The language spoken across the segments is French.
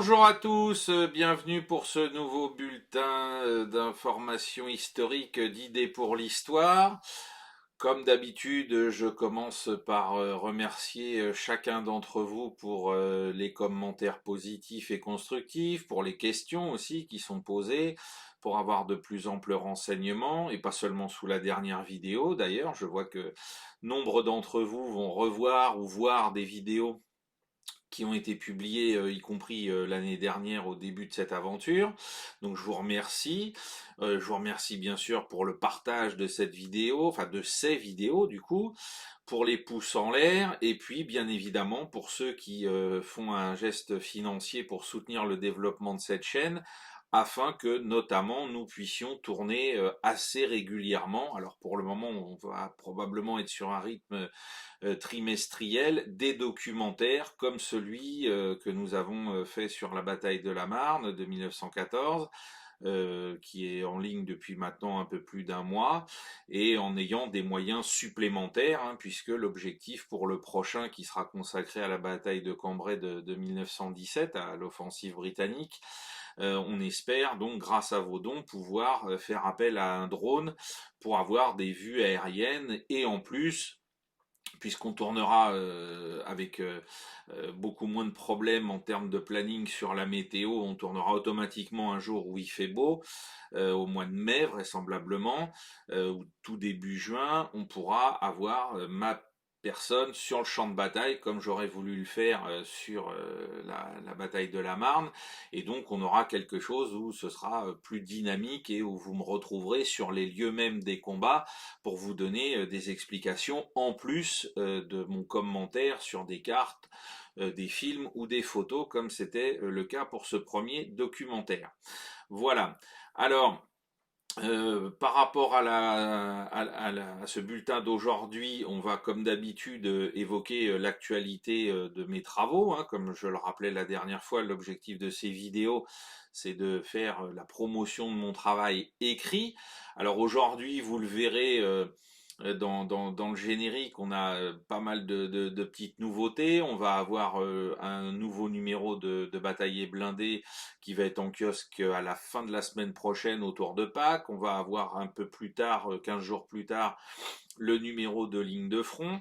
Bonjour à tous, bienvenue pour ce nouveau bulletin d'informations historiques d'idées pour l'histoire. Comme d'habitude, je commence par remercier chacun d'entre vous pour les commentaires positifs et constructifs, pour les questions aussi qui sont posées, pour avoir de plus amples renseignements, et pas seulement sous la dernière vidéo d'ailleurs. Je vois que nombre d'entre vous vont revoir ou voir des vidéos qui ont été publiés, y compris l'année dernière au début de cette aventure. Donc je vous remercie. Je vous remercie bien sûr pour le partage de cette vidéo, enfin de ces vidéos du coup, pour les pouces en l'air, et puis bien évidemment pour ceux qui font un geste financier pour soutenir le développement de cette chaîne, afin que notamment nous puissions tourner assez régulièrement. Alors pour le moment on va probablement être sur un rythme trimestriel, des documentaires comme celui que nous avons fait sur la bataille de la Marne de 1914, qui est en ligne depuis maintenant un peu plus d'un mois, et en ayant des moyens supplémentaires, hein, puisque l'objectif pour le prochain, qui sera consacré à la bataille de Cambrai de 1917, à l'offensive britannique, on espère donc, grâce à vos dons, pouvoir faire appel à un drone pour avoir des vues aériennes, et en plus, puisqu'on tournera avec beaucoup moins de problèmes en termes de planning sur la météo, on tournera automatiquement un jour où il fait beau, au mois de mai vraisemblablement, ou tout début juin, on pourra avoir ma personne sur le champ de bataille, comme j'aurais voulu le faire sur la bataille de la Marne, et donc on aura quelque chose où ce sera plus dynamique et où vous me retrouverez sur les lieux mêmes des combats pour vous donner des explications en plus de mon commentaire sur des cartes, des films ou des photos, comme c'était le cas pour ce premier documentaire. Voilà. Alors, par rapport à ce bulletin d'aujourd'hui, on va comme d'habitude évoquer l'actualité de mes travaux, hein. Comme je le rappelais la dernière fois, l'objectif de ces vidéos, c'est de faire la promotion de mon travail écrit. Alors aujourd'hui, vous le verrez, dans le générique, on a pas mal de petites nouveautés. On va avoir un nouveau numéro de Bataillé blindé qui va être en kiosque à la fin de la semaine prochaine autour de Pâques. On va avoir un peu plus tard, 15 jours plus tard, le numéro de Ligne de front.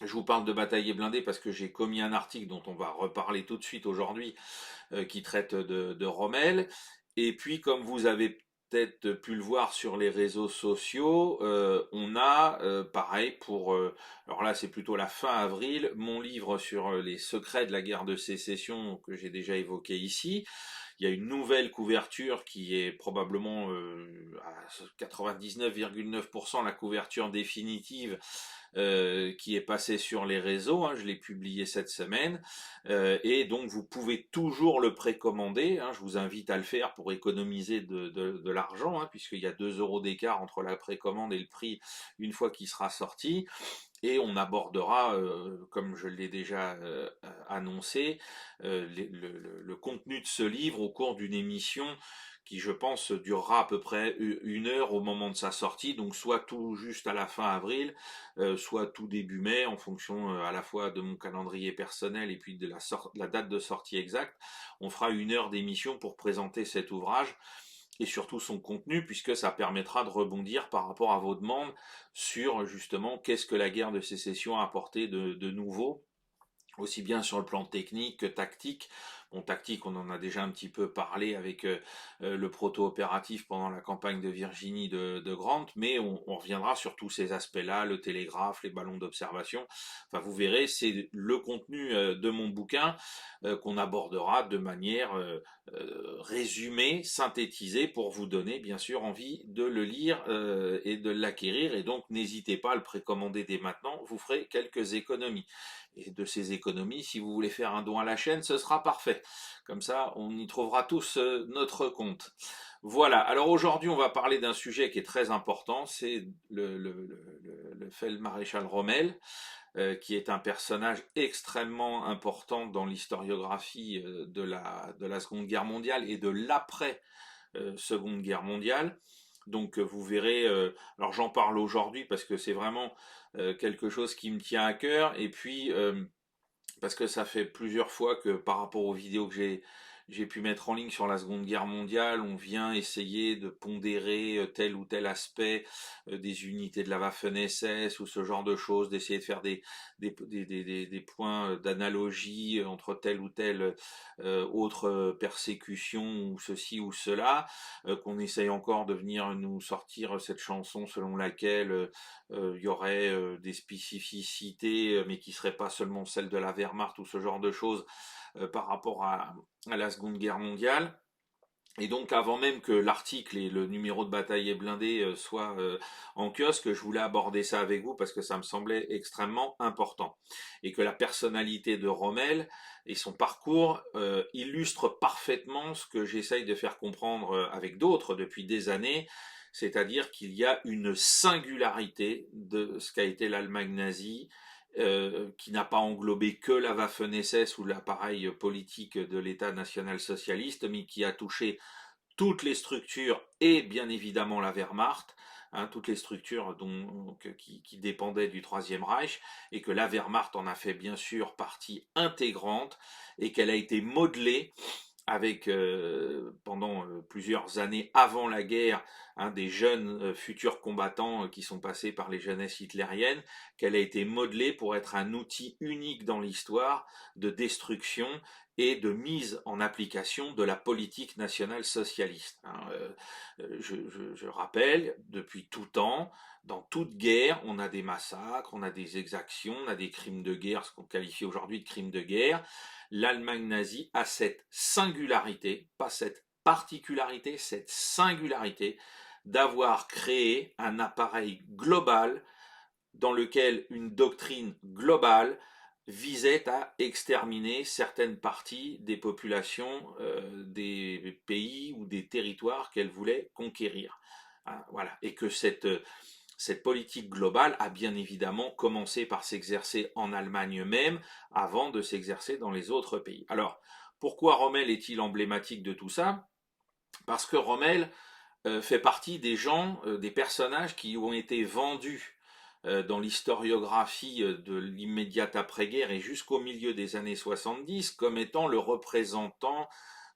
Je vous parle de Bataillé blindé parce que j'ai commis un article dont on va reparler tout de suite aujourd'hui, qui traite de Rommel. Et puis, comme vous avez peut-être pu le voir sur les réseaux sociaux, on a, pareil, alors là c'est plutôt la fin avril, mon livre sur les secrets de la guerre de sécession que j'ai déjà évoqué ici. Il y a une nouvelle couverture qui est probablement à 99,9% la couverture définitive, qui est passé sur les réseaux, hein, je l'ai publié cette semaine, et donc vous pouvez toujours le précommander, hein, je vous invite à le faire pour économiser de l'argent, hein, puisqu'il y a 2 euros d'écart entre la précommande et le prix une fois qu'il sera sorti. Et on abordera, comme je l'ai déjà annoncé, le contenu de ce livre au cours d'une émission qui, je pense, durera à peu près 1 heure au moment de sa sortie, donc soit tout juste à la fin avril, soit tout début mai, en fonction à la fois de mon calendrier personnel et puis de la date de sortie exacte. On fera 1 heure d'émission pour présenter cet ouvrage et surtout son contenu, puisque ça permettra de rebondir par rapport à vos demandes sur justement qu'est-ce que la guerre de sécession a apporté de nouveau, aussi bien sur le plan technique que tactique. Bon, tactique, on en a déjà un petit peu parlé avec le proto-opératif pendant la campagne de Virginie de Grant, mais on reviendra sur tous ces aspects-là, le télégraphe, les ballons d'observation. Enfin, vous verrez, c'est le contenu de mon bouquin qu'on abordera de manière résumée, synthétisée, pour vous donner bien sûr envie de le lire et de l'acquérir. Et donc, n'hésitez pas à le précommander dès maintenant, vous ferez quelques économies. Et de ces économies, si vous voulez faire un don à la chaîne, ce sera parfait. Comme ça, on y trouvera tous notre compte. Voilà, alors aujourd'hui, on va parler d'un sujet qui est très important, c'est le Feld-maréchal Rommel, qui est un personnage extrêmement important dans l'historiographie de la Seconde Guerre mondiale et de l'après Seconde Guerre mondiale. Donc vous verrez, alors j'en parle aujourd'hui parce que c'est vraiment quelque chose qui me tient à cœur, et puis parce que ça fait plusieurs fois que par rapport aux vidéos que j'ai pu mettre en ligne sur la Seconde Guerre mondiale, on vient essayer de pondérer tel ou tel aspect des unités de la Waffen-SS ou ce genre de choses, d'essayer de faire des points d'analogie entre telle ou telle autre persécution ou ceci ou cela, qu'on essaye encore de venir nous sortir cette chanson selon laquelle il y aurait des spécificités, mais qui ne seraient pas seulement celles de la Wehrmacht ou ce genre de choses par rapport à la Seconde Guerre mondiale. Et donc, avant même que l'article et le numéro de Bataille et blindé soient en kiosque, je voulais aborder ça avec vous parce que ça me semblait extrêmement important. Et que la personnalité de Rommel et son parcours illustrent parfaitement ce que j'essaye de faire comprendre avec d'autres depuis des années, c'est-à-dire qu'il y a une singularité de ce qu'a été l'Allemagne nazie, qui n'a pas englobé que la Waffen-SS ou l'appareil politique de l'État national-socialiste, mais qui a touché toutes les structures et bien évidemment la Wehrmacht, hein, toutes les structures qui dépendaient du Troisième Reich, et que la Wehrmacht en a fait bien sûr partie intégrante, et qu'elle a été modelée avec pendant plusieurs années avant la guerre, hein, des jeunes futurs combattants qui sont passés par les jeunesses hitlériennes, qu'elle a été modelée pour être un outil unique dans l'histoire de destruction et de mise en application de la politique nationale socialiste. Hein. Je rappelle, depuis tout temps, dans toute guerre, on a des massacres, on a des exactions, on a des crimes de guerre, ce qu'on qualifie aujourd'hui de crimes de guerre. L'Allemagne nazie a cette singularité, pas cette particularité, cette singularité d'avoir créé un appareil global dans lequel une doctrine globale visait à exterminer certaines parties des populations des pays ou des territoires qu'elle voulait conquérir. Hein, voilà. Et que cette politique globale a bien évidemment commencé par s'exercer en Allemagne même avant de s'exercer dans les autres pays. Alors, pourquoi Rommel est-il emblématique de tout ça? Parce que Rommel fait partie des gens, des personnages qui ont été vendus dans l'historiographie de l'immédiate après-guerre et jusqu'au milieu des années 70 comme étant le représentant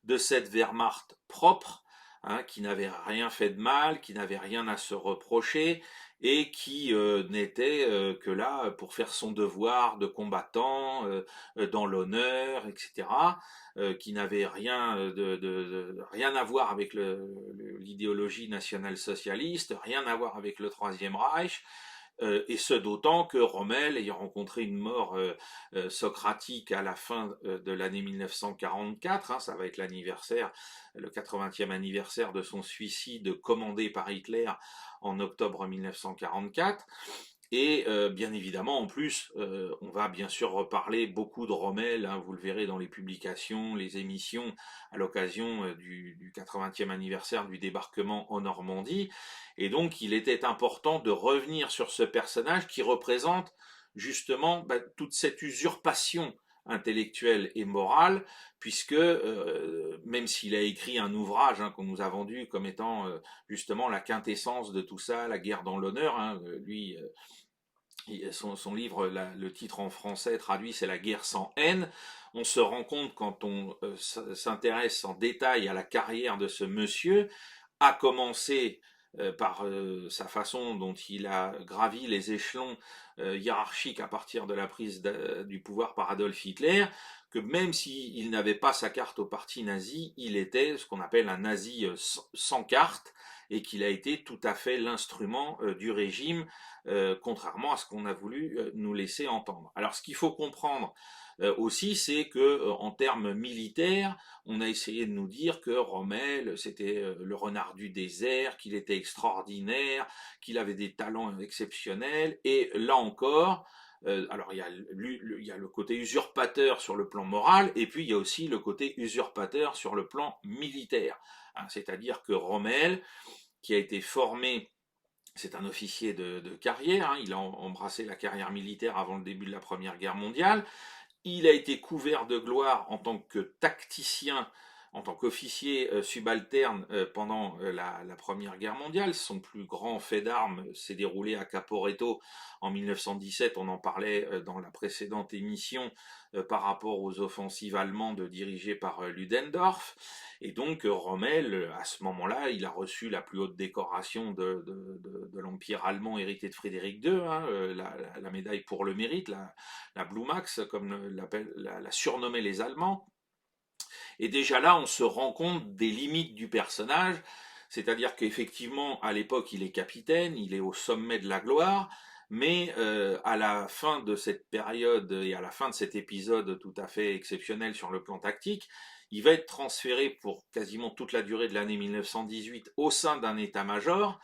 de cette Wehrmacht propre, hein, qui n'avait rien fait de mal, qui n'avait rien à se reprocher et qui n'était que là pour faire son devoir de combattant dans l'honneur, etc., qui n'avait rien à voir avec l'idéologie nationale-socialiste, rien à voir avec le Troisième Reich, et ce d'autant que Rommel, ayant rencontré une mort socratique à la fin de l'année 1944, hein, ça va être l'anniversaire, le 80e anniversaire de son suicide commandé par Hitler en octobre 1944, et bien évidemment, en plus, on va bien sûr reparler beaucoup de Rommel, hein, vous le verrez dans les publications, les émissions, à l'occasion du 80e anniversaire du débarquement en Normandie. Et donc, il était important de revenir sur ce personnage qui représente justement toute cette usurpation intellectuelle et morale, puisque même s'il a écrit un ouvrage qu'on nous a vendu comme étant justement la quintessence de tout ça, la guerre dans l'honneur, hein, lui son livre, le titre en français traduit, c'est La guerre sans haine. On se rend compte quand on s'intéresse en détail à la carrière de ce monsieur, à commencer par sa façon dont il a gravi les échelons hiérarchiques à partir de la prise du pouvoir par Adolf Hitler, que même s'il n'avait pas sa carte au parti nazi, il était ce qu'on appelle un nazi sans carte, et qu'il a été tout à fait l'instrument du régime, contrairement à ce qu'on a voulu nous laisser entendre. Alors ce qu'il faut comprendre aussi, c'est que en termes militaires, on a essayé de nous dire que Rommel, c'était le renard du désert, qu'il était extraordinaire, qu'il avait des talents exceptionnels, et là encore, alors il y a le côté usurpateur sur le plan moral, et puis il y a aussi le côté usurpateur sur le plan militaire. Hein, c'est-à-dire que Rommel, qui a été formé, c'est un officier de carrière, hein, il a embrassé la carrière militaire avant le début de la Première Guerre mondiale, il a été couvert de gloire en tant que tacticien en tant qu'officier subalterne pendant la Première Guerre mondiale. Son plus grand fait d'armes s'est déroulé à Caporetto en 1917, on en parlait dans la précédente émission, par rapport aux offensives allemandes dirigées par Ludendorff. Et donc Rommel, à ce moment-là, il a reçu la plus haute décoration de l'Empire allemand hérité de Frédéric II, hein, la médaille pour le mérite, la Blue Max, comme la surnommaient les Allemands. Et déjà là, on se rend compte des limites du personnage, c'est-à-dire qu'effectivement, à l'époque, il est capitaine, il est au sommet de la gloire, mais à la fin de cette période et à la fin de cet épisode tout à fait exceptionnel sur le plan tactique, il va être transféré pour quasiment toute la durée de l'année 1918 au sein d'un état-major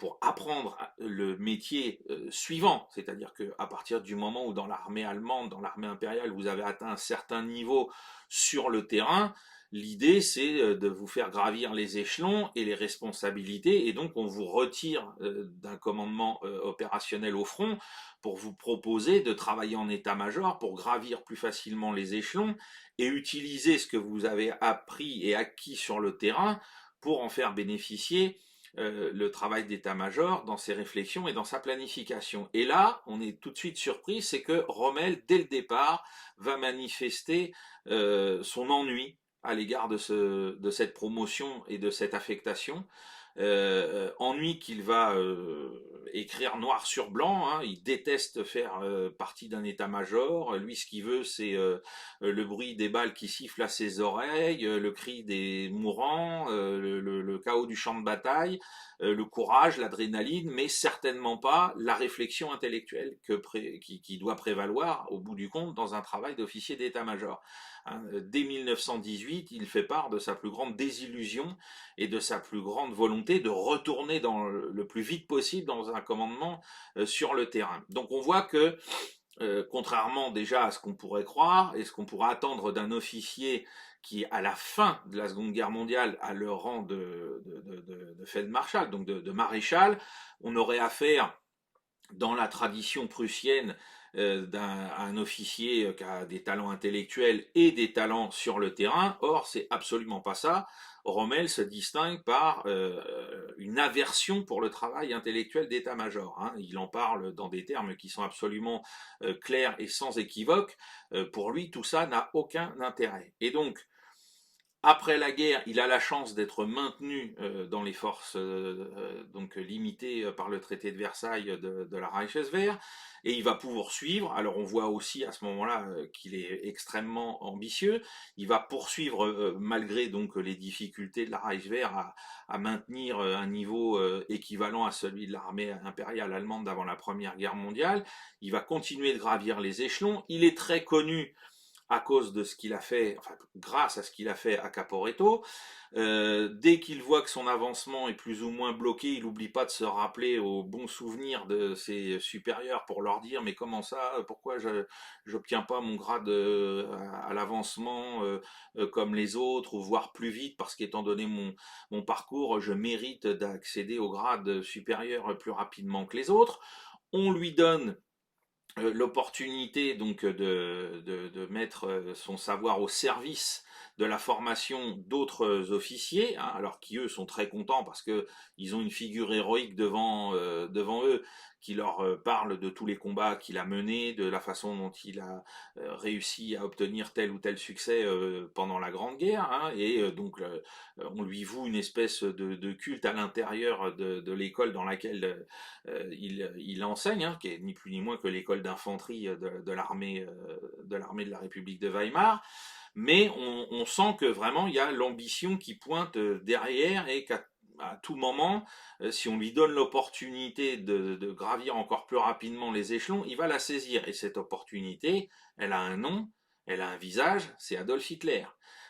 pour apprendre le métier suivant, c'est-à-dire qu'à partir du moment où dans l'armée allemande, dans l'armée impériale, vous avez atteint un certain niveau sur le terrain, l'idée c'est de vous faire gravir les échelons et les responsabilités, et donc on vous retire d'un commandement opérationnel au front pour vous proposer de travailler en état-major pour gravir plus facilement les échelons et utiliser ce que vous avez appris et acquis sur le terrain pour en faire bénéficier le travail d'état-major dans ses réflexions et dans sa planification. Et là, on est tout de suite surpris, c'est que Rommel, dès le départ, va manifester son ennui à l'égard de cette promotion et de cette affectation. Ennui qu'il va écrire noir sur blanc, hein. Il déteste faire partie d'un état-major. Lui, ce qu'il veut, c'est le bruit des balles qui sifflent à ses oreilles, le cri des mourants, le chaos du champ de bataille, le courage, l'adrénaline, mais certainement pas la réflexion intellectuelle qui doit prévaloir, au bout du compte, dans un travail d'officier d'état-major. Hein, dès 1918, il fait part de sa plus grande désillusion et de sa plus grande volonté de retourner le plus vite possible dans un commandement sur le terrain. Donc on voit que, contrairement déjà à ce qu'on pourrait croire et ce qu'on pourrait attendre d'un officier qui, à la fin de la Seconde Guerre mondiale, a le rang de Feldmarschall, donc de maréchal, on aurait affaire, dans la tradition prussienne, un officier qui a des talents intellectuels et des talents sur le terrain. Or, c'est absolument pas ça. Rommel se distingue par une aversion pour le travail intellectuel d'état-major. Hein. Il en parle dans des termes qui sont absolument clairs et sans équivoque. Pour lui, tout ça n'a aucun intérêt. Et donc, après la guerre, il a la chance d'être maintenu dans les forces donc limitées par le traité de Versailles de la Reichswehr, et il va poursuivre. Alors on voit aussi à ce moment-là qu'il est extrêmement ambitieux. Il va poursuivre malgré donc les difficultés de la Reichswehr à maintenir un niveau équivalent à celui de l'armée impériale allemande d'avant la Première Guerre mondiale. Il va continuer de gravir les échelons. Il est très connu à cause de ce qu'il a fait, enfin grâce à ce qu'il a fait à Caporetto. Dès qu'il voit que son avancement est plus ou moins bloqué, il n'oublie pas de se rappeler aux bons souvenirs de ses supérieurs pour leur dire mais comment ça, pourquoi je n'obtiens pas mon grade à l'avancement comme les autres, ou voire plus vite, parce qu'étant donné mon parcours, je mérite d'accéder au grade supérieur plus rapidement que les autres. On lui donne l'opportunité donc de mettre son savoir au service de la formation d'autres officiers, hein, alors qui eux sont très contents parce que ils ont une figure héroïque devant eux qui leur parle de tous les combats qu'il a menés, de la façon dont il a réussi à obtenir tel ou tel succès pendant la Grande Guerre, hein, et donc on lui voue une espèce de culte à l'intérieur de l'école dans laquelle il enseigne, hein, qui est ni plus ni moins que l'école d'infanterie de l'armée de la République de Weimar. Mais on sent que vraiment il y a l'ambition qui pointe derrière, et qu'à tout moment, si on lui donne l'opportunité de gravir encore plus rapidement les échelons, il va la saisir. Et cette opportunité, elle a un nom, elle a un visage, c'est Adolf Hitler.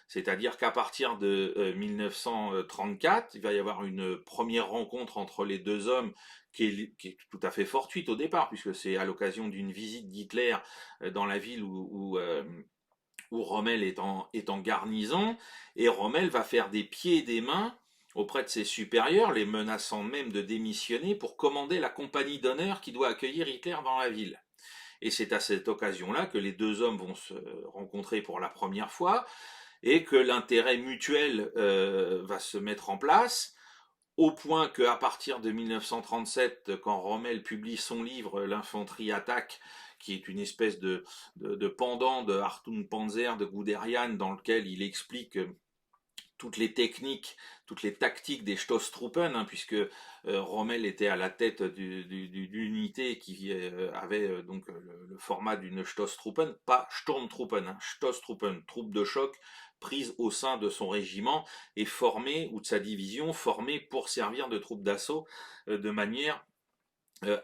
C'est-à-dire qu'à partir de 1934, il va y avoir une première rencontre entre les deux hommes qui est tout à fait fortuite au départ, puisque c'est à l'occasion d'une visite d'Hitler dans la ville où Rommel est en garnison, et Rommel va faire des pieds et des mains auprès de ses supérieurs, les menaçant même de démissionner pour commander la compagnie d'honneur qui doit accueillir Hitler dans la ville. Et c'est à cette occasion-là que les deux hommes vont se rencontrer pour la première fois, et que l'intérêt mutuel va se mettre en place, au point qu'à partir de 1937, quand Rommel publie son livre L'infanterie attaque, qui est une espèce de pendant de Achtung Panzer de Guderian, dans lequel il explique toutes les techniques, toutes les tactiques des Stoßtruppen, hein, puisque Rommel était à la tête d'une unité qui avait donc le format d'une Stoßtruppen, pas Sturmtruppen, hein, Stoßtruppen, troupe de choc prise au sein de son régiment et formée, ou de sa division, formée pour servir de troupe d'assaut de manière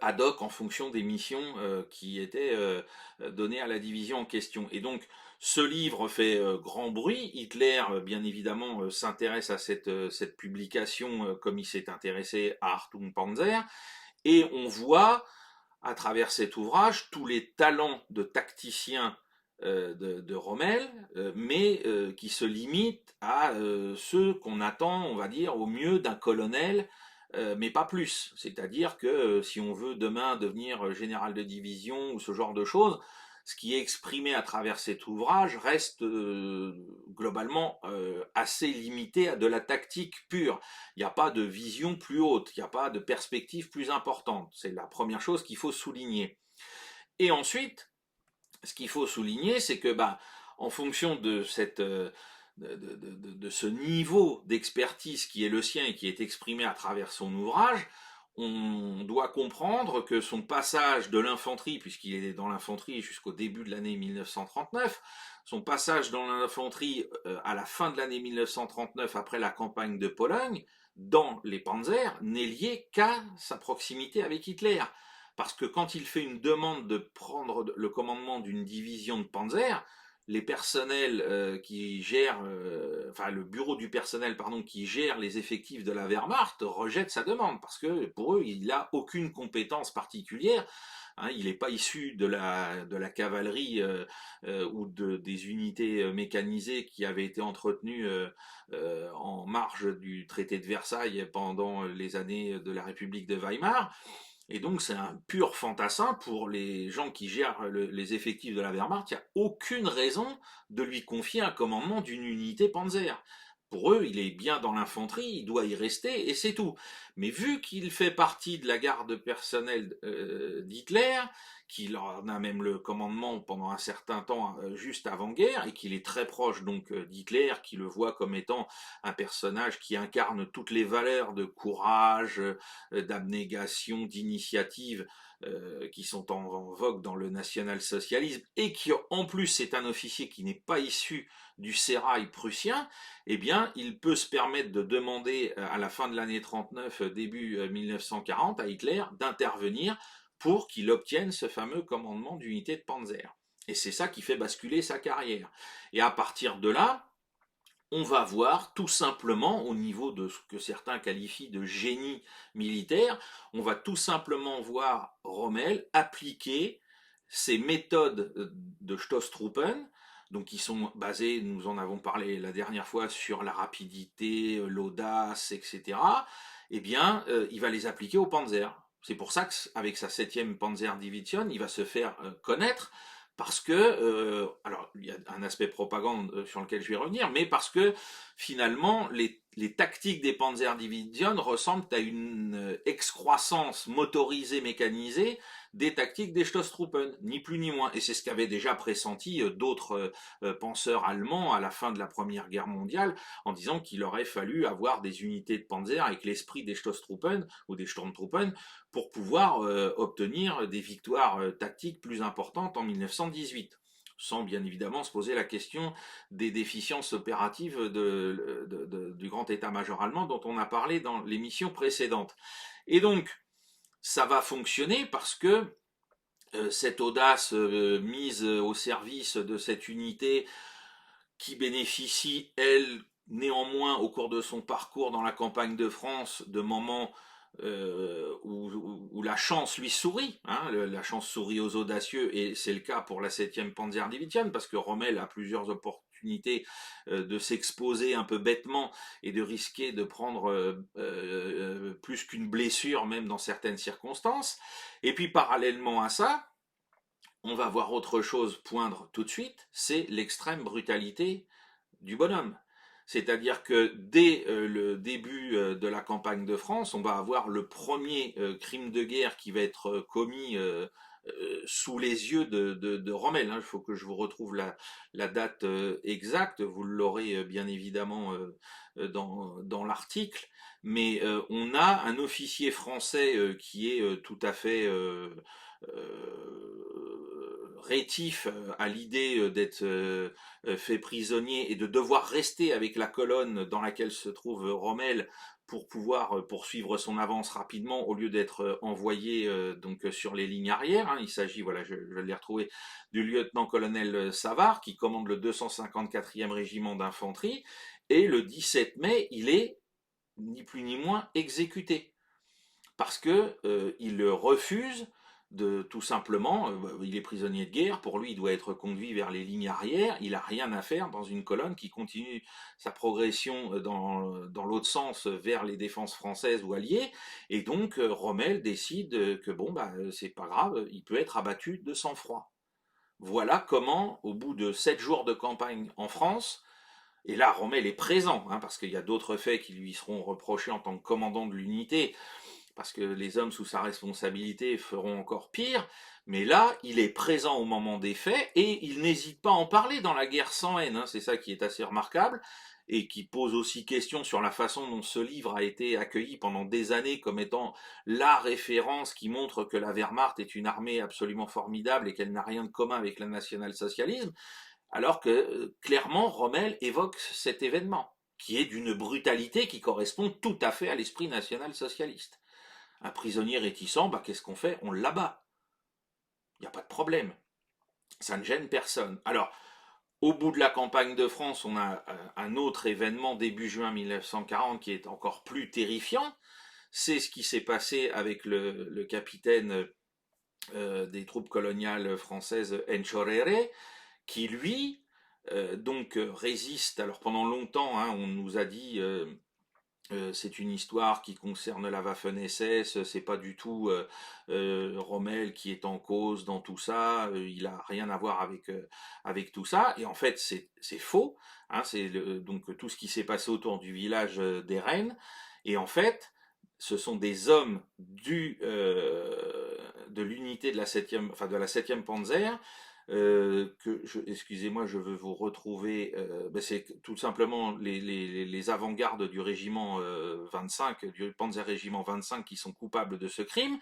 ad hoc en fonction des missions qui étaient données à la division en question. Et donc, ce livre fait grand bruit. Hitler, bien évidemment, s'intéresse à cette publication comme il s'est intéressé à Achtung Panzer. Et on voit, à travers cet ouvrage, tous les talents de tacticien de Rommel, mais qui se limitent à ceux qu'on attend, on va dire, au mieux d'un colonel, mais pas plus. C'est-à-dire que si on veut demain devenir général de division ou ce genre de choses, ce qui est exprimé à travers cet ouvrage reste globalement assez limité à de la tactique pure. Il n'y a pas de vision plus haute, il n'y a pas de perspective plus importante. C'est la première chose qu'il faut souligner. Et ensuite, ce qu'il faut souligner, c'est que en fonction de ce niveau d'expertise qui est le sien et qui est exprimé à travers son ouvrage, on doit comprendre que son passage de l'infanterie, puisqu'il est dans l'infanterie jusqu'au début de l'année 1939, son passage dans l'infanterie à la fin de l'année 1939, après la campagne de Pologne, dans les panzers, n'est lié qu'à sa proximité avec Hitler. Parce que quand il fait une demande de prendre le commandement d'une division de panzer, les personnels qui gèrent, enfin le bureau du personnel, pardon, qui gère les effectifs de la Wehrmacht rejette sa demande parce que pour eux, il n'a aucune compétence particulière. Hein, il n'est pas issu de la cavalerie ou des unités mécanisées qui avaient été entretenues en marge du traité de Versailles pendant les années de la République de Weimar. Et donc c'est un pur fantassin pour les gens qui gèrent les effectifs de la Wehrmacht. Il n'y a aucune raison de lui confier un commandement d'une unité panzer. Pour eux, il est bien dans l'infanterie, il doit y rester et c'est tout. Mais vu qu'il fait partie de la garde personnelle d'Hitler, qu'il en a même le commandement pendant un certain temps juste avant-guerre, et qu'il est très proche donc d'Hitler, qui le voit comme étant un personnage qui incarne toutes les valeurs de courage, d'abnégation, d'initiative qui sont en vogue dans le national-socialisme, et qui en plus est un officier qui n'est pas issu du sérail prussien, eh bien, il peut se permettre de demander à la fin de l'année 39, début 1940, à Hitler d'intervenir pour qu'il obtienne ce fameux commandement d'unité de Panzer. Et c'est ça qui fait basculer sa carrière. Et à partir de là, on va voir tout simplement, au niveau de ce que certains qualifient de génie militaire, on va tout simplement voir Rommel appliquer ces méthodes de Stoßtruppen, donc qui sont basées, nous en avons parlé la dernière fois, sur la rapidité, l'audace, etc. Eh bien, il va les appliquer au Panzer. C'est pour ça qu'avec sa 7e Panzer Division, il va se faire connaître parce que, alors il y a un aspect propagande sur lequel je vais revenir, mais parce que finalement les tactiques des Panzer Division ressemblent à une excroissance motorisée, mécanisée des tactiques des Stoßtruppen, ni plus ni moins. Et c'est ce qu'avaient déjà pressenti d'autres penseurs allemands à la fin de la Première Guerre mondiale, en disant qu'il aurait fallu avoir des unités de Panzer avec l'esprit des Stoßtruppen ou des Sturmtruppen pour pouvoir obtenir des victoires tactiques plus importantes en 1918, sans bien évidemment se poser la question des déficiences opératives du grand état-major allemand dont on a parlé dans l'émission précédente. Et donc, ça va fonctionner parce que cette audace mise au service de cette unité qui bénéficie, elle, néanmoins, au cours de son parcours dans la campagne de France, de moments où la chance lui sourit, hein, la chance sourit aux audacieux, et c'est le cas pour la 7e Panzer Division, parce que Rommel a plusieurs opportunités de s'exposer un peu bêtement et de risquer de prendre plus qu'une blessure, même dans certaines circonstances. Et puis parallèlement à ça, on va voir autre chose poindre tout de suite, c'est l'extrême brutalité du bonhomme. C'est-à-dire que dès le début de la campagne de France, on va avoir le premier crime de guerre qui va être commis sous les yeux de Rommel. Hein. Il faut que je vous retrouve la date exacte, vous l'aurez bien évidemment dans l'article, mais on a un officier français qui est tout à fait rétif à l'idée d'être fait prisonnier et de devoir rester avec la colonne dans laquelle se trouve Rommel pour pouvoir poursuivre son avance rapidement au lieu d'être envoyé donc sur les lignes arrières. Hein. Il s'agit, voilà, je l'ai retrouvé, du lieutenant-colonel Savard qui commande le 254e régiment d'infanterie et le 17 mai, il est ni plus ni moins exécuté parce que il refuse de tout simplement, il est prisonnier de guerre, pour lui il doit être conduit vers les lignes arrières, il n'a rien à faire dans une colonne qui continue sa progression dans l'autre sens vers les défenses françaises ou alliées, et donc Rommel décide que bon, bah, c'est pas grave, il peut être abattu de sang-froid. Voilà comment, au bout de 7 jours de campagne en France, et là Rommel est présent, hein, parce qu'il y a d'autres faits qui lui seront reprochés en tant que commandant de l'unité, parce que les hommes sous sa responsabilité feront encore pire, mais là, il est présent au moment des faits et il n'hésite pas à en parler dans la guerre sans haine, hein, c'est ça qui est assez remarquable, et qui pose aussi question sur la façon dont ce livre a été accueilli pendant des années comme étant la référence qui montre que la Wehrmacht est une armée absolument formidable et qu'elle n'a rien de commun avec le national-socialisme, alors que clairement Rommel évoque cet événement, qui est d'une brutalité qui correspond tout à fait à l'esprit national-socialiste. Un prisonnier réticent, bah, qu'est-ce qu'on fait? On l'abat. Il n'y a pas de problème. Ça ne gêne personne. Alors, au bout de la campagne de France, on a un autre événement début juin 1940 qui est encore plus terrifiant. C'est ce qui s'est passé avec le capitaine des troupes coloniales françaises Enchorere, qui lui donc résiste. Alors pendant longtemps, hein, on nous a dit c'est une histoire qui concerne la Waffen-SS, c'est pas du tout Rommel qui est en cause dans tout ça, il a rien à voir avec tout ça, et en fait c'est faux, hein, c'est donc tout ce qui s'est passé autour du village d'Erennes, et en fait ce sont des hommes de l'unité de la 7e, enfin de la 7e Panzer, excusez-moi, je veux vous retrouver, ben c'est tout simplement les avant-gardes du régiment 25, du Panzer Régiment 25 qui sont coupables de ce crime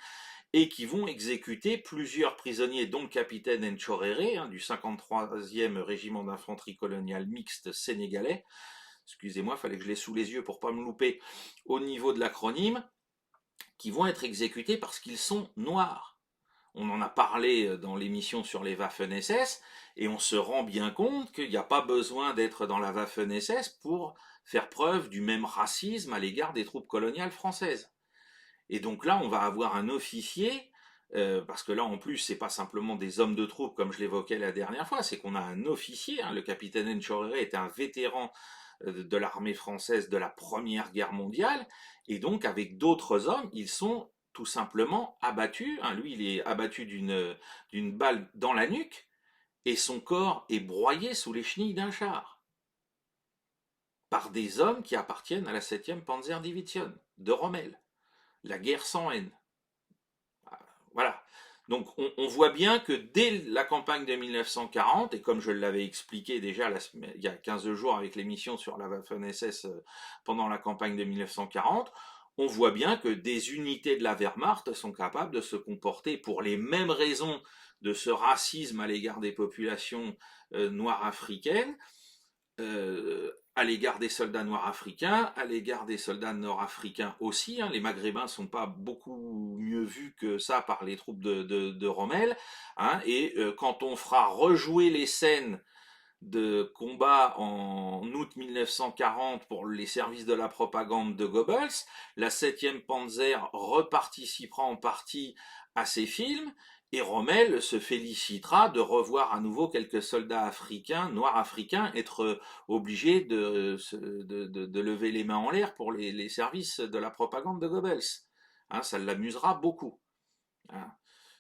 et qui vont exécuter plusieurs prisonniers, dont le capitaine Enchorere, hein, du 53e régiment d'infanterie coloniale mixte sénégalais. Excusez-moi, il fallait que je l'ai sous les yeux pour pas me louper au niveau de l'acronyme, qui vont être exécutés parce qu'ils sont noirs. On en a parlé dans l'émission sur les Waffen-SS, et on se rend bien compte qu'il n'y a pas besoin d'être dans la Waffen-SS pour faire preuve du même racisme à l'égard des troupes coloniales françaises. Et donc là, on va avoir un officier, parce que là en plus, c'est pas simplement des hommes de troupes comme je l'évoquais la dernière fois, c'est qu'on a un officier, hein, le capitaine Enchorere était un vétéran de l'armée française de la Première Guerre mondiale, et donc avec d'autres hommes, ils sont tout simplement abattus. Hein. Lui, il est abattu d'une balle dans la nuque, et son corps est broyé sous les chenilles d'un char, par des hommes qui appartiennent à la 7e Panzerdivision de Rommel. La guerre sans haine. Voilà. Donc on voit bien que dès la campagne de 1940, et comme je l'avais expliqué déjà il y a 15 jours avec l'émission sur la Waffen-SS pendant la campagne de 1940, on voit bien que des unités de la Wehrmacht sont capables de se comporter pour les mêmes raisons de ce racisme à l'égard des populations noires africaines, à l'égard des soldats noirs africains, à l'égard des soldats nord-africains aussi. Hein. Les Maghrébins ne sont pas beaucoup mieux vus que ça par les troupes de Rommel. Hein. Et quand on fera rejouer les scènes de combat en août 1940 pour les services de la propagande de Goebbels, la 7e Panzer reparticipera en partie à ces films, et Rommel se félicitera de revoir à nouveau quelques soldats africains, noirs africains, être obligés de lever les mains en l'air pour les services de la propagande de Goebbels. Hein, ça l'amusera beaucoup. Hein.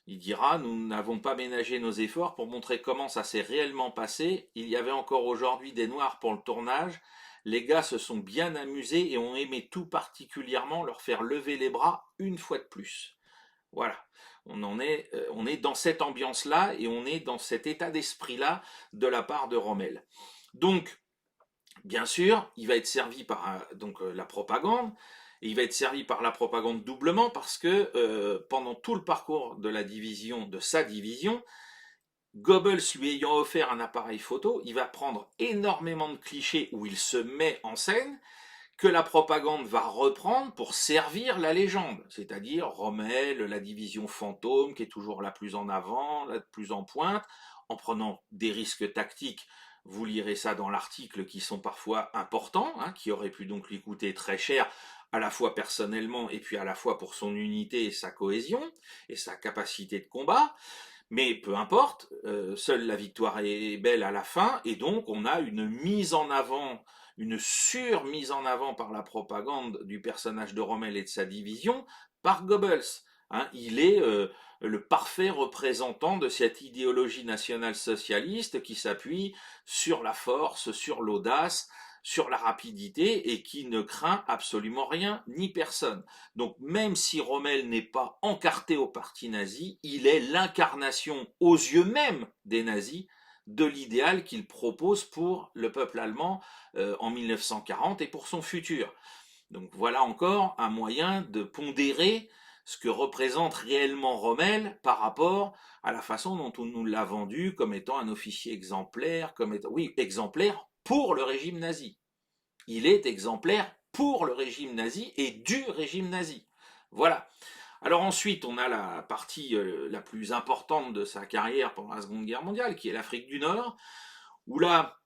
Il dira, nous n'avons pas ménagé nos efforts pour montrer comment ça s'est réellement passé. Il y avait encore aujourd'hui des noirs pour le tournage. Les gars se sont bien amusés et ont aimé tout particulièrement leur faire lever les bras une fois de plus. Voilà, on est dans cette ambiance-là et on est dans cet état d'esprit-là de la part de Rommel. Donc, bien sûr, il va être servi par la propagande, et il va être servi par la propagande doublement parce que pendant tout le parcours de la division, de sa division, Goebbels lui ayant offert un appareil photo, il va prendre énormément de clichés où il se met en scène, que la propagande va reprendre pour servir la légende, c'est-à-dire Rommel, la division fantôme qui est toujours la plus en avant, la plus en pointe, en prenant des risques tactiques. Vous lirez ça dans l'article, qui sont parfois importants, hein, qui auraient pu donc lui coûter très cher, à la fois personnellement et puis à la fois pour son unité et sa cohésion et sa capacité de combat. Mais peu importe, seule la victoire est belle à la fin, et donc on a une mise en avant, une sur-mise en avant par la propagande du personnage de Rommel et de sa division par Goebbels. Hein, il est le parfait représentant de cette idéologie nationale-socialiste qui s'appuie sur la force, sur l'audace, sur la rapidité et qui ne craint absolument rien ni personne. Donc même si Rommel n'est pas encarté au parti nazi, il est l'incarnation aux yeux même des nazis de l'idéal qu'il propose pour le peuple allemand en 1940 et pour son futur. Donc voilà encore un moyen de pondérer ce que représente réellement Rommel par rapport à la façon dont on nous l'a vendu comme étant un officier exemplaire, comme étant, oui, exemplaire pour le régime nazi. Il est exemplaire pour le régime nazi et du régime nazi. Voilà. Alors ensuite, on a la partie la plus importante de sa carrière pendant la Seconde Guerre mondiale, qui est l'Afrique du Nord, où là,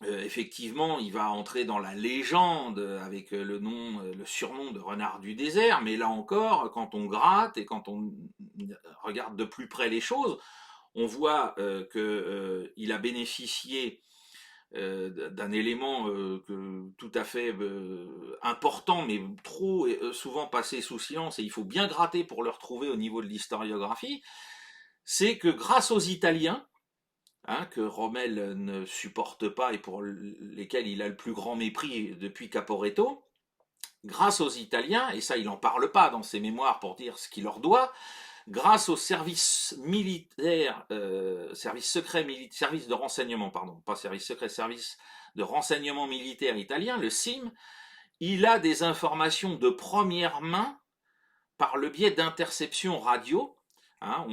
effectivement, il va entrer dans la légende avec le surnom de renard du désert, mais là encore, quand on gratte et quand on regarde de plus près les choses, on voit qu'il a bénéficié d'un élément tout à fait important, mais trop souvent passé sous silence, et il faut bien gratter pour le retrouver au niveau de l'historiographie, c'est que grâce aux Italiens, hein, que Rommel ne supporte pas et pour lesquels il a le plus grand mépris depuis Caporetto, grâce aux Italiens, et ça il n'en parle pas dans ses mémoires pour dire ce qu'il leur doit, grâce au service militaire, service de renseignement, pardon, pas service secret, service de renseignement militaire italien, le SIM, il a des informations de première main par le biais d'interceptions radio. Hein,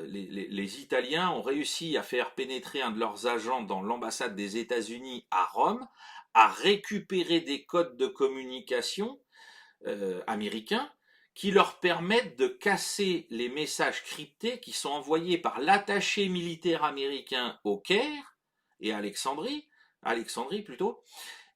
les Italiens ont réussi à faire pénétrer un de leurs agents dans l'ambassade des États-Unis à Rome, à récupérer des codes de communication américains qui leur permettent de casser les messages cryptés qui sont envoyés par l'attaché militaire américain au Caire et à Alexandrie plutôt,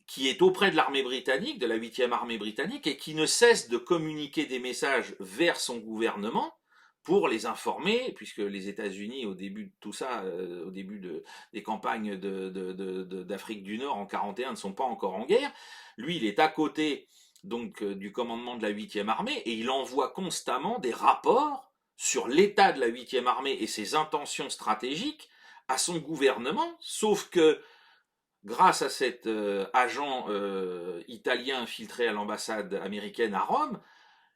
qui est auprès de l'armée britannique, de la 8e armée britannique, et qui ne cesse de communiquer des messages vers son gouvernement pour les informer, puisque les États-Unis, au début de tout ça, au début des campagnes d'Afrique du Nord en 41, ne sont pas encore en guerre. Lui, il est à côté donc du commandement de la 8e armée, et il envoie constamment des rapports sur l'état de la 8e armée et ses intentions stratégiques à son gouvernement, sauf que grâce à cet agent italien infiltré à l'ambassade américaine à Rome,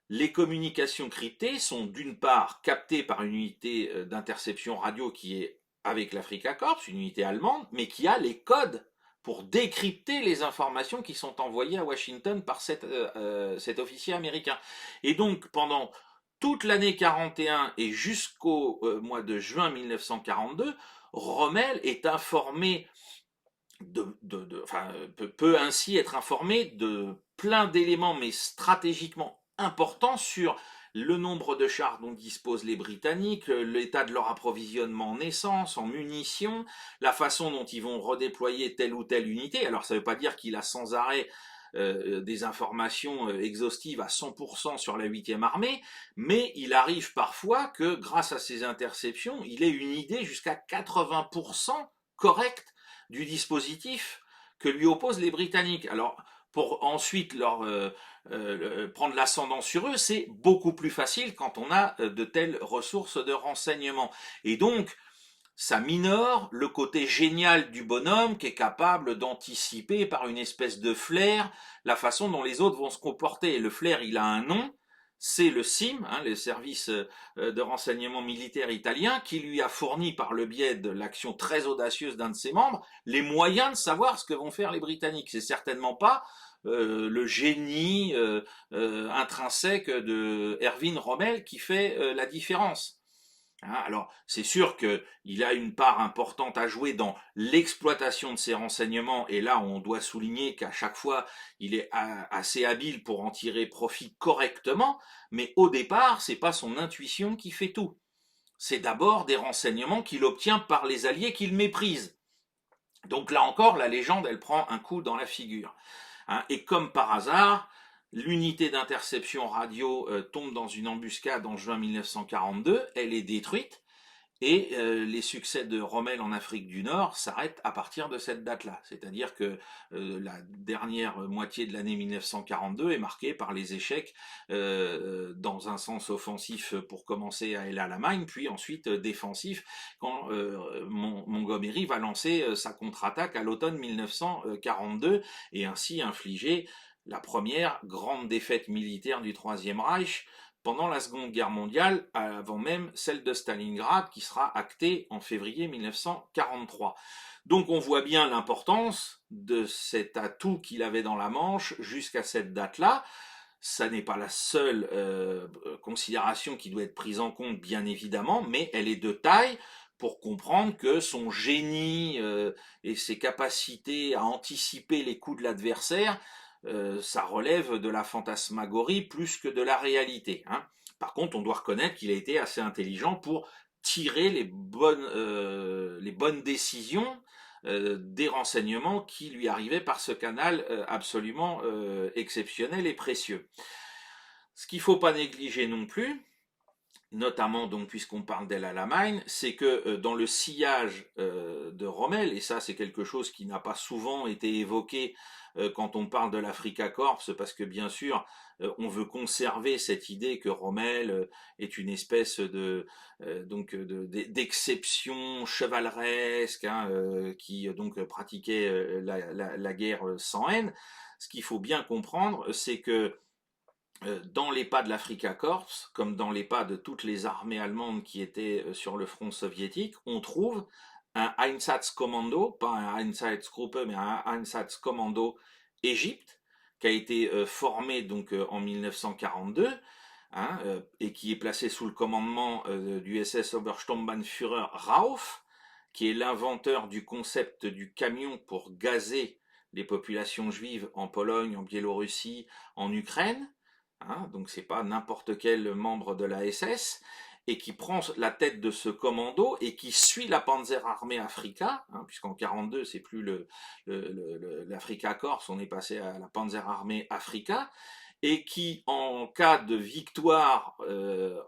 les communications cryptées sont d'une part captées par une unité d'interception radio qui est avec l'Africa Corps, une unité allemande, mais qui a les codes pour décrypter les informations qui sont envoyées à Washington par cet officier américain. Et donc pendant toute l'année 41 et jusqu'au mois de juin 1942, Rommel est informé peut ainsi être informé de plein d'éléments, mais stratégiquement importants, sur le nombre de chars dont disposent les Britanniques, l'état de leur approvisionnement en essence, en munitions, la façon dont ils vont redéployer telle ou telle unité. Alors ça ne veut pas dire qu'il a sans arrêt des informations exhaustives à 100% sur la 8e armée, mais il arrive parfois que grâce à ces interceptions, il ait une idée jusqu'à 80% correcte du dispositif que lui opposent les Britanniques. Alors, pour ensuite prendre l'ascendant sur eux, c'est beaucoup plus facile quand on a de telles ressources de renseignement. Et donc, ça minore le côté génial du bonhomme qui est capable d'anticiper par une espèce de flair la façon dont les autres vont se comporter. Et le flair, il a un nom, c'est le SIM, hein, le service de renseignement militaire italien, qui lui a fourni par le biais de l'action très audacieuse d'un de ses membres les moyens de savoir ce que vont faire les Britanniques. C'est certainement pas le génie intrinsèque de Erwin Rommel qui fait la différence. Hein, alors, c'est sûr qu'il a une part importante à jouer dans l'exploitation de ces renseignements, et là, on doit souligner qu'à chaque fois, il est assez habile pour en tirer profit correctement, mais au départ, c'est pas son intuition qui fait tout. C'est d'abord des renseignements qu'il obtient par les alliés qu'il méprise. Donc là encore, la légende, elle prend un coup dans la figure. Hein, et comme par hasard, l'unité d'interception radio tombe dans une embuscade en juin 1942, elle est détruite, et les succès de Rommel en Afrique du Nord s'arrêtent à partir de cette date-là. C'est-à-dire que la dernière moitié de l'année 1942 est marquée par les échecs dans un sens offensif pour commencer à El Alamein, puis ensuite défensif quand Montgomery va lancer sa contre-attaque à l'automne 1942 et ainsi infliger la première grande défaite militaire du Troisième Reich pendant la Seconde Guerre mondiale, avant même celle de Stalingrad, qui sera actée en février 1943. Donc on voit bien l'importance de cet atout qu'il avait dans la Manche jusqu'à cette date-là. Ça n'est pas la seule considération qui doit être prise en compte, bien évidemment, mais elle est de taille pour comprendre que son génie et ses capacités à anticiper les coups de l'adversaire, ça relève de la fantasmagorie plus que de la réalité. Hein. Par contre, on doit reconnaître qu'il a été assez intelligent pour tirer les bonnes décisions des renseignements qui lui arrivaient par ce canal absolument exceptionnel et précieux. Ce qu'il ne faut pas négliger non plus, notamment donc puisqu'on parle d'El Alamein, c'est que dans le sillage de Rommel, et ça c'est quelque chose qui n'a pas souvent été évoqué quand on parle de l'Africa Corps, parce que bien sûr on veut conserver cette idée que Rommel est une espèce d'exception chevaleresque hein, qui donc pratiquait la guerre sans haine. Ce qu'il faut bien comprendre, c'est que dans les pas de l'Africa Corps, comme dans les pas de toutes les armées allemandes qui étaient sur le front soviétique, on trouve un Einsatzkommando, pas un Einsatzgruppe, mais un Einsatzkommando Égypte, qui a été formé donc en 1942, hein, et qui est placé sous le commandement du SS Obersturmbannführer Rauf, qui est l'inventeur du concept du camion pour gazer les populations juives en Pologne, en Biélorussie, en Ukraine. Hein, donc c'est pas n'importe quel membre de la SS, et qui prend la tête de ce commando et qui suit la Panzerarmee Afrika, hein, puisqu'en 42 c'est plus l'Africa Corps, on est passé à la Panzerarmee Afrika, et qui en cas de victoire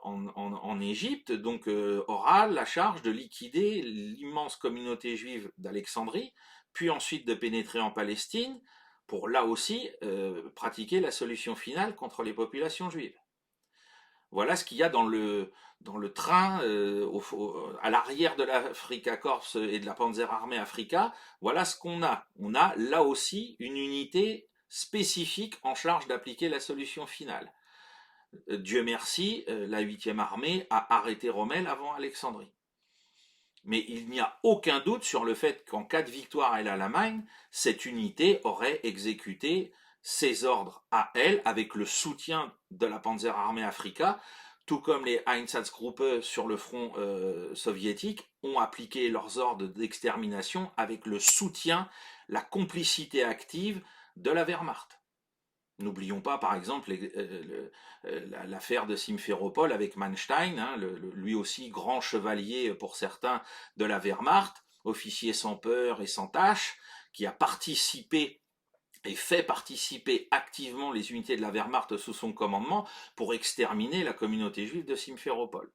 en Égypte, donc aura la charge de liquider l'immense communauté juive d'Alexandrie, puis ensuite de pénétrer en Palestine, pour là aussi pratiquer la solution finale contre les populations juives. Voilà ce qu'il y a dans le train à l'arrière de l'Africa Corps et de la Panzerarmee Afrika. Voilà ce qu'on a. On a là aussi une unité spécifique en charge d'appliquer la solution finale. Dieu merci, la 8e armée a arrêté Rommel avant Alexandrie. Mais il n'y a aucun doute sur le fait qu'en cas de victoire à El Alamein, cette unité aurait exécuté ses ordres à elle avec le soutien de la Panzerarmee Afrika, tout comme les Einsatzgruppe sur le front soviétique ont appliqué leurs ordres d'extermination avec le soutien, la complicité active de la Wehrmacht. N'oublions pas, par exemple, l'affaire de Simferopol avec Manstein, hein, lui aussi grand chevalier pour certains de la Wehrmacht, officier sans peur et sans tâche, qui a participé et fait participer activement les unités de la Wehrmacht sous son commandement pour exterminer la communauté juive de Simferopol.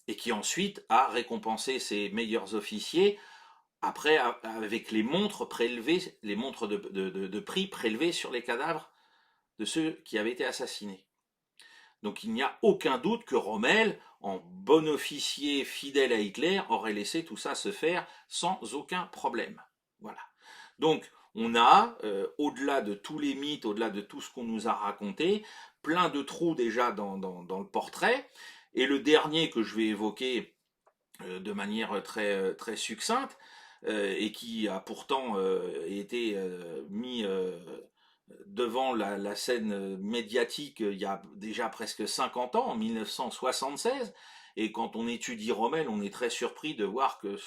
Et qui ensuite a récompensé ses meilleurs officiers après, avec les montres prélevées, les montres de prix prélevées sur les cadavres de ceux qui avaient été assassinés. Donc il n'y a aucun doute que Rommel, en bon officier fidèle à Hitler, aurait laissé tout ça se faire sans aucun problème. Voilà. Donc on a, au-delà de tous les mythes, au-delà de tout ce qu'on nous a raconté, plein de trous déjà dans le portrait. Et le dernier que je vais évoquer de manière très succincte, et qui a pourtant été mis devant la scène médiatique il y a déjà presque 50 ans, en 1976. Et quand on étudie Rommel, on est très surpris de voir que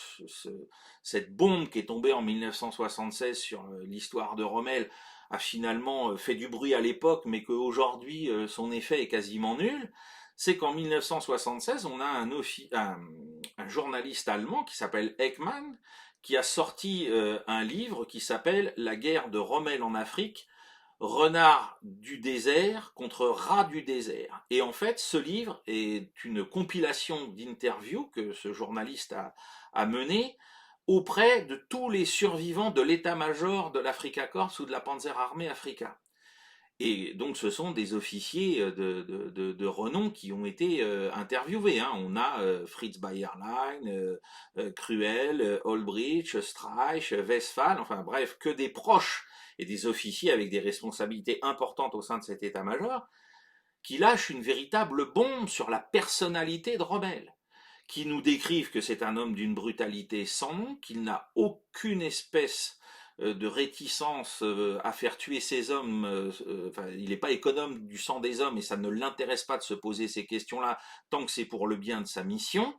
cette bombe qui est tombée en 1976 sur l'histoire de Rommel a finalement fait du bruit à l'époque, mais qu'aujourd'hui son effet est quasiment nul. C'est qu'en 1976, on a un journaliste allemand qui s'appelle Ekman, qui a sorti un livre qui s'appelle La guerre de Rommel en Afrique, renard du désert contre rat du désert. Et en fait, ce livre est une compilation d'interviews que ce journaliste a menées auprès de tous les survivants de l'état-major de l'Afrika Korps ou de la Panzerarmee Afrika. Et donc ce sont des officiers de renom qui ont été interviewés. Hein. On a Fritz Bayerlein, Cruel, Olbrich, Streich, Westphal, enfin bref, que des proches et des officiers avec des responsabilités importantes au sein de cet état-major, qui lâchent une véritable bombe sur la personnalité de Rommel, qui nous décrivent que c'est un homme d'une brutalité sans nom, qu'il n'a aucune espèce de réticence à faire tuer ces hommes, enfin, il n'est pas économe du sang des hommes et ça ne l'intéresse pas de se poser ces questions-là tant que c'est pour le bien de sa mission,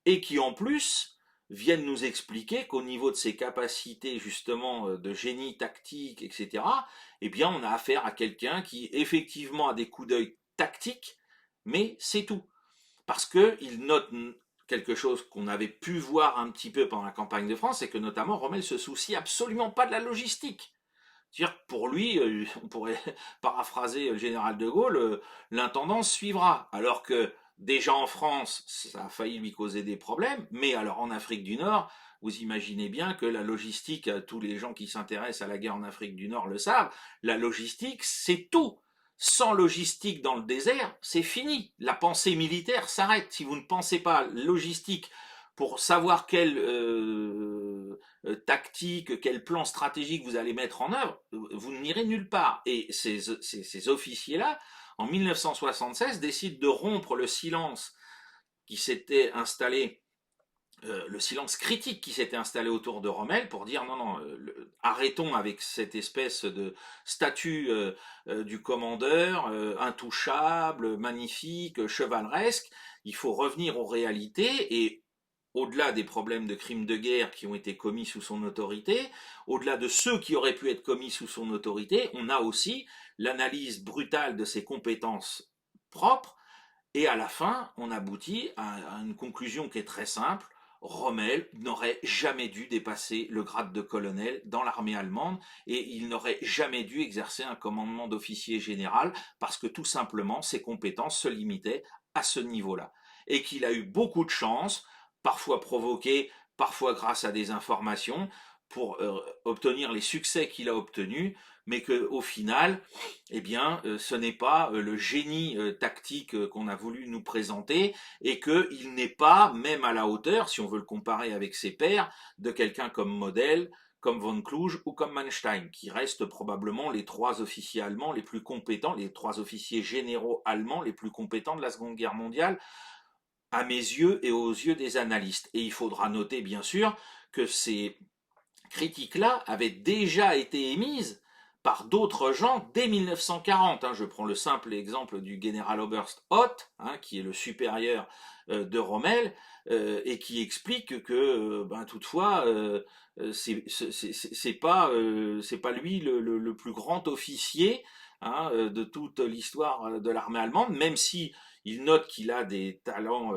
et qui en plus viennent nous expliquer qu'au niveau de ses capacités justement de génie tactique, etc., eh bien on a affaire à quelqu'un qui effectivement a des coups d'œil tactiques, mais c'est tout. Parce qu'il note quelque chose qu'on avait pu voir un petit peu pendant la campagne de France, c'est que notamment Rommel se soucie absolument pas de la logistique. C'est-à-dire pour lui, on pourrait paraphraser le général de Gaulle, l'intendance suivra. Alors que déjà en France, ça a failli lui causer des problèmes, mais alors en Afrique du Nord, vous imaginez bien que la logistique, tous les gens qui s'intéressent à la guerre en Afrique du Nord le savent, la logistique, c'est tout. Sans logistique dans le désert, c'est fini. La pensée militaire s'arrête. Si vous ne pensez pas logistique pour savoir quelle tactique, quel plan stratégique vous allez mettre en œuvre, vous n'irez nulle part. Et ces officiers-là, en 1976, décident de rompre le silence qui s'était installé, le silence critique qui s'était installé autour de Rommel pour dire non, arrêtons avec cette espèce de statut du commandeur, intouchable, magnifique, chevaleresque. Il faut revenir aux réalités et au-delà des problèmes de crimes de guerre qui ont été commis sous son autorité, au-delà de ceux qui auraient pu être commis sous son autorité, on a aussi l'analyse brutale de ses compétences propres, et à la fin, on aboutit à une conclusion qui est très simple. Rommel n'aurait jamais dû dépasser le grade de colonel dans l'armée allemande et il n'aurait jamais dû exercer un commandement d'officier général parce que tout simplement ses compétences se limitaient à ce niveau-là. Et qu'il a eu beaucoup de chance, parfois provoquées, parfois grâce à des informations, pour obtenir les succès qu'il a obtenus, mais qu'au final, eh bien, ce n'est pas le génie tactique qu'on a voulu nous présenter, et qu'il n'est pas, même à la hauteur, si on veut le comparer avec ses pairs, de quelqu'un comme Model, comme von Kluge ou comme Manstein, qui restent probablement les trois officiers allemands les plus compétents, les trois officiers généraux allemands les plus compétents de la Seconde Guerre mondiale, à mes yeux et aux yeux des analystes. Et il faudra noter, bien sûr, que ces critiques-là avaient déjà été émises par d'autres gens dès 1940. Je prends le simple exemple du général Oberst Hoth, qui est le supérieur de Rommel, et qui explique que, toutefois, c'est pas lui le plus grand officier de toute l'histoire de l'armée allemande, même si il note qu'il a des talents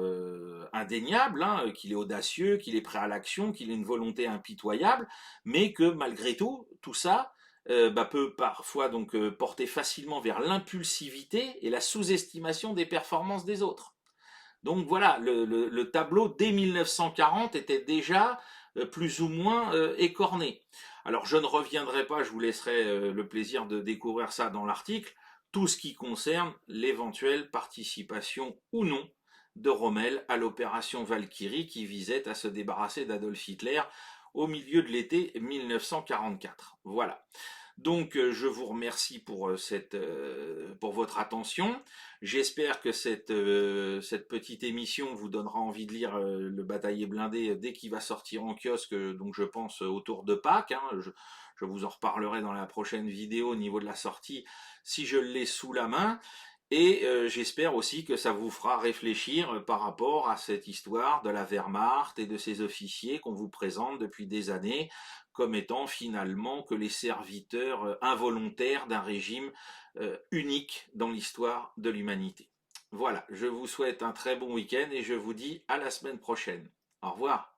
indéniables, qu'il est audacieux, qu'il est prêt à l'action, qu'il a une volonté impitoyable, mais que malgré tout, tout ça peut parfois donc porter facilement vers l'impulsivité et la sous-estimation des performances des autres. Donc voilà, le tableau dès 1940 était déjà plus ou moins écorné. Alors je ne reviendrai pas, je vous laisserai le plaisir de découvrir ça dans l'article, tout ce qui concerne l'éventuelle participation ou non de Rommel à l'opération Valkyrie qui visait à se débarrasser d'Adolf Hitler au milieu de l'été 1944. Voilà. Donc je vous remercie pour votre attention. J'espère que cette petite émission vous donnera envie de lire le Bataillé blindé dès qu'il va sortir en kiosque, donc je pense autour de Pâques. Hein. Je vous en reparlerai dans la prochaine vidéo au niveau de la sortie si je l'ai sous la main. Et j'espère aussi que ça vous fera réfléchir par rapport à cette histoire de la Wehrmacht et de ces officiers qu'on vous présente depuis des années comme étant finalement que les serviteurs involontaires d'un régime unique dans l'histoire de l'humanité. Voilà, je vous souhaite un très bon week-end et je vous dis à la semaine prochaine. Au revoir.